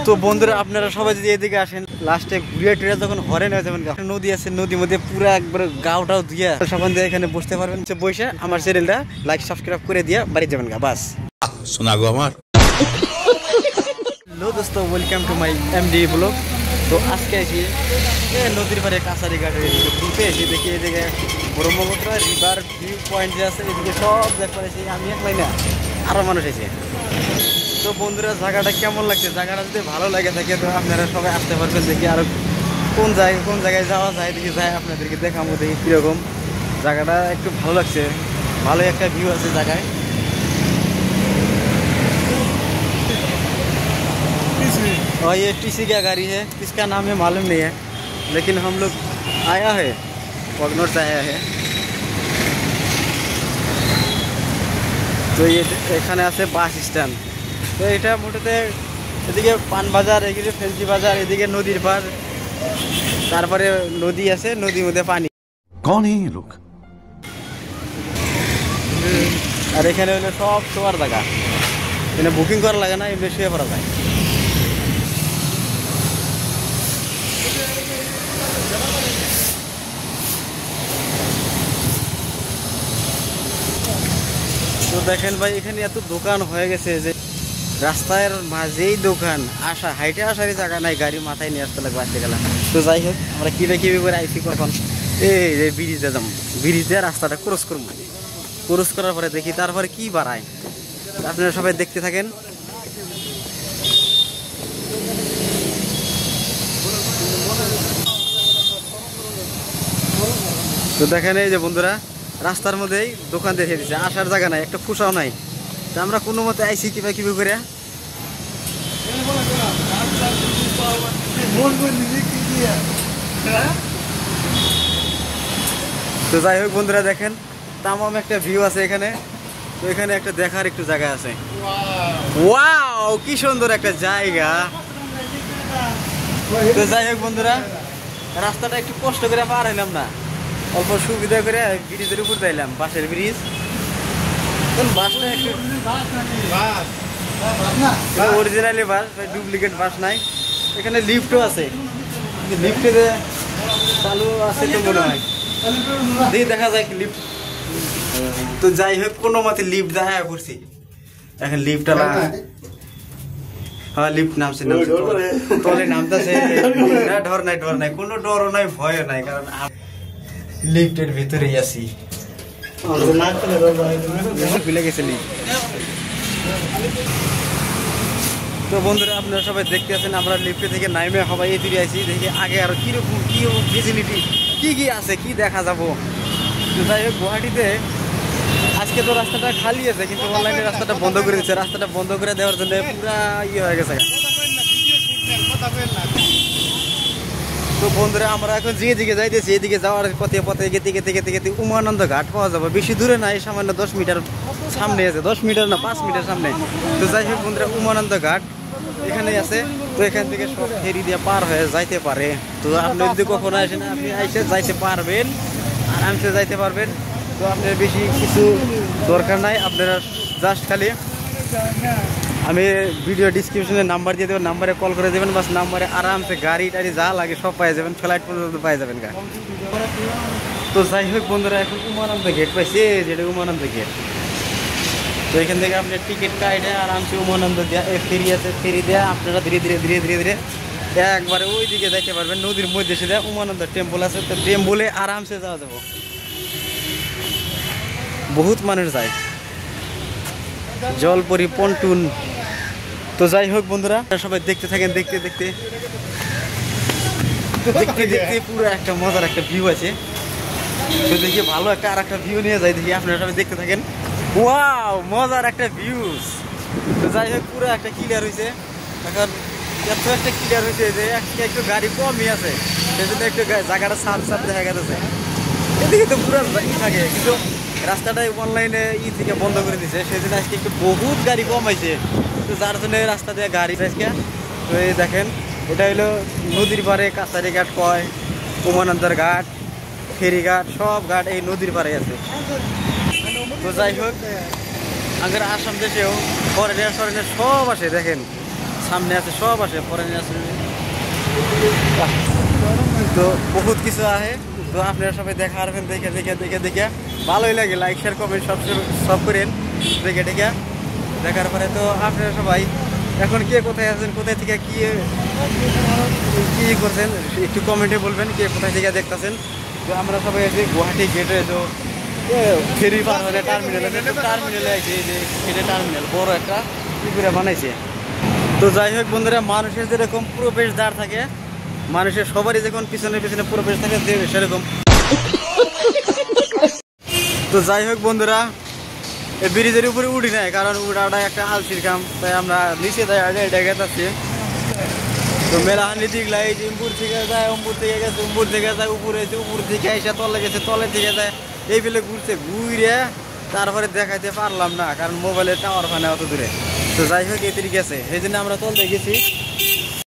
তো বন্ধুরা আপনারা সবাই যদি এদিকে আসেন লাস্টে ঘুরে টুরে যখন হরেন হয়ে যাবেন, নদী আছে, নদীর মধ্যে পুরো একবার গাওটাও দিয়ে সবাই দিয়ে এখানে বসতে পারবেন। বসে আমার চ্যানেলটা লাইক সাবস্ক্রাইব করে দিয়ে বাড়ি যাবেন গা, বাস শোনা গো আমার। হ্যালো দোস্ত, welcome to my MD blog. তো আজকে এসে নদীর পাড়ে কাছারি ঘাটে ঘুরতে এসে দেখি এদিকে ব্রহ্মপুত্র রিভার ভিউ পয়েন্ট যে আছে এদিকে সব দেখতে এসে আমি একলাই না আরও মানুষ এসে। তো বন্ধুরা জায়গাটা কেমন লাগছে, জায়গাটা যদি ভালো লাগে থাকে তো আপনারা সবাই আসতে পারবেন। দেখি আরও কোন জায়গায় যাওয়া যায় দেখি যায় আপনাদেরকে দেখাবো, দেখি কীরকম জায়গাটা। একটু ভালো লাগছে, ভালো একটা ভিউ আছে জায়গায়। और ये टीसी क्या गाड़ी है, किसका नाम है मालूम नहीं है, लेकिन हम लोग आया है पगनौर से आया है। তো এখানে আছে বাস স্ট্যান্ড। তো এটা মোটামুটি এদিকে পান বাজার, এদিকে ফেন্সি বাজার, এদিকে নদীর পার, তারপরে নদী আছে, নদীর মধ্যে পানি। कौन है ये लोग? আর এখানে হলো সব শোয়ার জায়গা, এখানে বুকিং করা লাগে না, এমনি শুয়ে পড়া যায়। তো দেখেন ভাই এখানে এত দোকান হয়ে গেছে যে রাস্তার মাঝেই দোকান, আসা হাইটে আসারই জায়গা নাই, গাড়ি মাথায় নিয়ে আসতে লাগবে আসতে গেলাম। তো যাই হোক আমরা কিভাবে করে আইসি কখন এই যে ব্রিজে যাম, ব্রিজে রাস্তাটা ক্রস করবো, ক্রস করার পরে দেখি তারপরে কি বাড়ায়। আপনারা সবাই দেখতে থাকেন। তো দেখেন এই যে বন্ধুরা রাস্তার মধ্যেই দোকান দেখে দিচ্ছে, আসার জায়গা নাই, একটা ফুসাও নাই। তো আমরা কোনো মতে আইসি কিভাবে করে। তো যাই হোক বন্ধুরা দেখেন তামাম একটা ভিউ আছে এখানে। তো এখানে একটা দেখার একটু জায়গা আছে, ওয়াও কি সুন্দর একটা জায়গা। তো যাই হোক বন্ধুরা রাস্তাটা একটু কষ্ট করে পার হইলাম না, অল্প সুবিধা করে ব্রিজের উপর যাইলাম, বাসের ব্রিজ। বাসটা একটু অরিজিনালি বাস, ডুপ্লিকেট বাস নাই। এখানে লিফটও আছে, লিফটে চালু আছে তো মনে হয়, দেখি দেখা যায় কি লিফট। তো যাই হোক কোনো মতে লিফট দেখা করছি, এখন লিফটটা হ্যাঁ লিফট নামছে, তলে নামতেছে, ডর নাই, কোনো ডরও নাই, ভয়ও নাই, কারণ লিফটের ভিতরেই আছি। খুলে গেছে লিফট। তো বন্ধুরা আপনারা সবাই দেখতে আছেন আমরা লিফটে থেকে নাইমে সবাই এই ফিরে আসি, দেখি আগে আরো কিরকম কি ফেসিলিটি কি আছে, কি দেখা যাবো। তো যাই হোক গুয়াহাটিতে আজকে তো রাস্তাটা খালি আছে, কিন্তু অনলাইনে রাস্তাটা বন্ধ করে দিচ্ছে। রাস্তাটা বন্ধ করে দেওয়ার জন্য পুরা হয়ে গেছে। তো বন্ধুরা আমরা এখন যেদিকে যাইতেছি এদিকে যাওয়ার পথে গেতে উমানন্দ ঘাট পাওয়া যাবে, বেশি দূরে নাই, সামান্য 10 মিটার সামনে আছে, 10 মিটার না 5 মিটার সামনে। তো যাই হোক বন্ধুরা উমানন্দ ঘাট এখানেই আছে। তো এখান থেকে সব ফেরি দিয়ে পার হয়ে যাইতে পারে। তো আপনি যদি কখনো আসেন আপনি আইসে যাইতে পারবেন, আরামসে যাইতে পারবেন। তো আপনার বেশি কিছু দরকার নাই, আপনারা জাস্ট খালি আমি ভিডিও ডিসক্রিপশনে নাম্বার দিয়ে দেবেন, নাম্বারে কল করে দেবেন, বাস নাম্বারে আরামসে গাড়ি টাড়ি যা লাগে সব পাই যাবেন, ফ্লাইট পর্যন্ত পাই যাবেন গা। তো যাই হোক বন্ধুরা এখন উমানন্দ গেট পাইছে, যেটা উমানন্দ গেট। তো এখান থেকে আপনি টিকিট কাটে আরামসে উমানন্দ দেওয়া ফেরি আছে, ফেরি দেওয়া আপনারা ধীরে ধীরে একবারে ওই দিকে যাইতে পারবেন, নদীর মধ্যে সে দেওয়া উমানন্দ টেম্পল আছে। তো টেম্পলে আরামসে যাওয়া যাবো, বহুত মানুষ যায়, জলপরি পন্টুন। তো যাই হোক বন্ধুরা সবাই দেখতে থাকেন, দেখতে পুরো একটা মজার একটা ভিউ আছে। তো দেখি ভালো একটা আর একটা ভিউ নিয়ে যাই, দেখি আপনারা সবাই দেখতে থাকেন। ওয়াও মজার একটা ভিউজ। তো যাই হোক পুরো একটা ক্লিয়ার হয়েছে, এখন এত একটা ক্লিয়ার হয়েছে যে একটু গাড়ি কমই আছে, সেজন্য একটু জায়গাটা সাফ দেখা গেছে। এদিকে তো পুরো থাকে, কিন্তু রাস্তাটাই অনলাইনে থেকে বন্ধ করে দিচ্ছে, সেই জন্য আজকে একটু বহুত গাড়ি কমাইছে। তো যার জন্য রাস্তা দিয়ে গাড়ি আজকে। তো এই দেখেন এটা হলো নদীর পাড়ে কাছারি ঘাট কয়, উমানন্দর ঘাট, ফেরিঘাট, সব ঘাট এই নদীর পাড়ে আছে। তো যাই হোক আগের আসাম দেশেও ফরেনার সব আসে, দেখেন সামনে আছে, সব আসে, পরে আছে, তো বহুত কিছু আহে। তো আপনারা সবাই দেখা আসবেন, দেখে দেখে দেখে দেখে ভালোই লাগে, লাইক শেয়ার কমেন্ট সব করেন দেখে দেখে দেখার পরে। তো আপনারা সবাই এখন কে কোথায় আছেন, কোথায় থেকে কি করছেন একটু কমেন্টে বলবেন, কে কোথায় থেকে দেখতেছেন। তো আমরা সবাই আছি গুয়াহাটি গেটে, তো ফেরি পার হলে টার্মিনালে আছে, এই যে এটা টার্মিনাল বড় একটা কি করে বানাইছে। তো যাই হোক বন্ধুরা, মানুষের যেরকম প্রবেশদ্বার থাকে, মানুষের সবারই যখন পিছনে পিছনে প্রবেশ থাকে সেরকম। তো যাই হোক বন্ধুরা, এই ব্রিজের উপরে উঠি নাই, কারণ উঠাটা একটা আলসির কাম, তাই আমরা নিচে যাচ্ছি। তো মেলাহানি দিকলা এই যে উম্পুর থেকে যায়, উম্পুর থেকে গেছে, উম্পুর থেকে যায় উপরে, উপর থেকে এসে তলে গেছে, তলে থেকে যায়, এই ফেলে ঘুরছে, ঘুরে তারপরে দেখাইতে পারলাম না, কারণ মোবাইলের টাওয়ার ফানে অত দূরে। তো যাই হোক এদিকে গেছে, এই জন্য আমরা তলতে গেছি।